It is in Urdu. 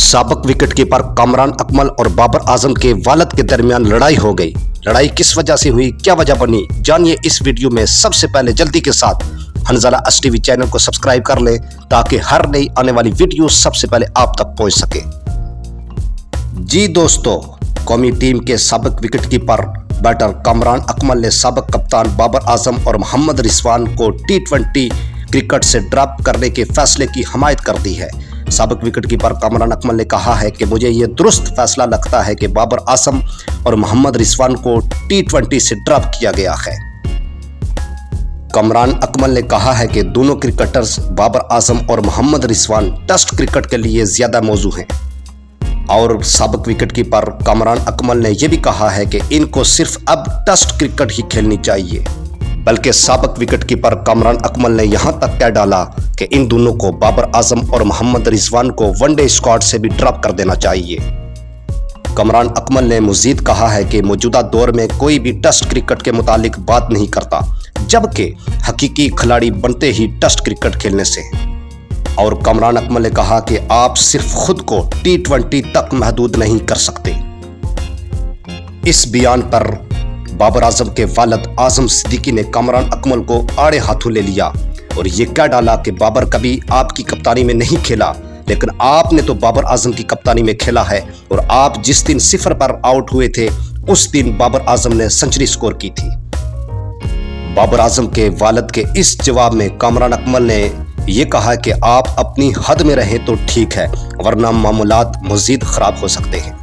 سابق وکٹ کیپر کامران اکمل اور بابر اعظم کے والد کے درمیان لڑائی ہو گئی۔ لڑائی کس وجہ سے ہوئی، کیا وجہ بنی، جانیے اس ویڈیو میں۔ سب سے پہلے جلدی کے ساتھ Hanzala S T V channel کو سبسکرائب کر لیں تاکہ ہر نئی آنے والی ویڈیو سب سے پہلے آپ تک پہنچ سکے۔ جی دوستو، قومی ٹیم کے سابق وکٹ کیپر بیٹر کامران اکمل نے سابق کپتان بابر اعظم اور محمد رضوان کو T20 کرکٹ سے ڈراپ کرنے کے فیصلے کی حمایت کر دی ہے۔ سابق وکٹ کیپر کامران اکمل نے کہا ہے کہ مجھے یہ درست فیصلہ لگتا ہے کہ بابر اعظم اور محمد رضوان کو T20 سے ڈراپ کیا گیا ہے۔ کامران اکمل نے کہا ہے کہ دونوں کرکٹرز بابر اعظم اور محمد رضوان ٹیسٹ کرکٹ کے لیے زیادہ موزوں ہیں، اور سابق وکٹ کیپر کامران اکمل نے یہ بھی کہا ہے کہ ان کو صرف اب ٹیسٹ کرکٹ ہی کھیلنی چاہیے، بلکہ سابق وکٹ کیپر کامران اکمل نے یہاں تک کہہ ڈالا کہ ان دونوں کو بابر اعظم اور محمد رضوان کو ون ڈے اسکواڈ سے بھی ڈراپ کر دینا چاہیے۔ کامران اکمل نے مزید کہا ہے کہ موجودہ دور میں کوئی بھی ٹیسٹ کرکٹ کے متعلق بات نہیں کرتا، جبکہ حقیقی کھلاڑی بنتے ہی ٹیسٹ کرکٹ کھیلنے سے۔ اور کامران اکمل نے کہا کہ آپ صرف خود کو T20 تک محدود نہیں کر سکتے۔ اس بیان پر بابر اعظم کے والد اعظم صدیقی نے کامران اکمل کو آڑے ہاتھوں لے لیا اور یہ کہہ ڈالا کہ بابر کبھی آپ کی کپتانی میں نہیں کھیلا، لیکن آپ نے تو بابر اعظم کی کپتانی میں کھیلا ہے، اور آپ جس دن 0 پر آؤٹ ہوئے تھے اس دن بابر اعظم نے سنچری سکور کی تھی۔ بابر اعظم کے والد کے اس جواب میں کامران اکمل نے یہ کہا کہ آپ اپنی حد میں رہیں تو ٹھیک ہے، ورنہ معاملات مزید خراب ہو سکتے ہیں۔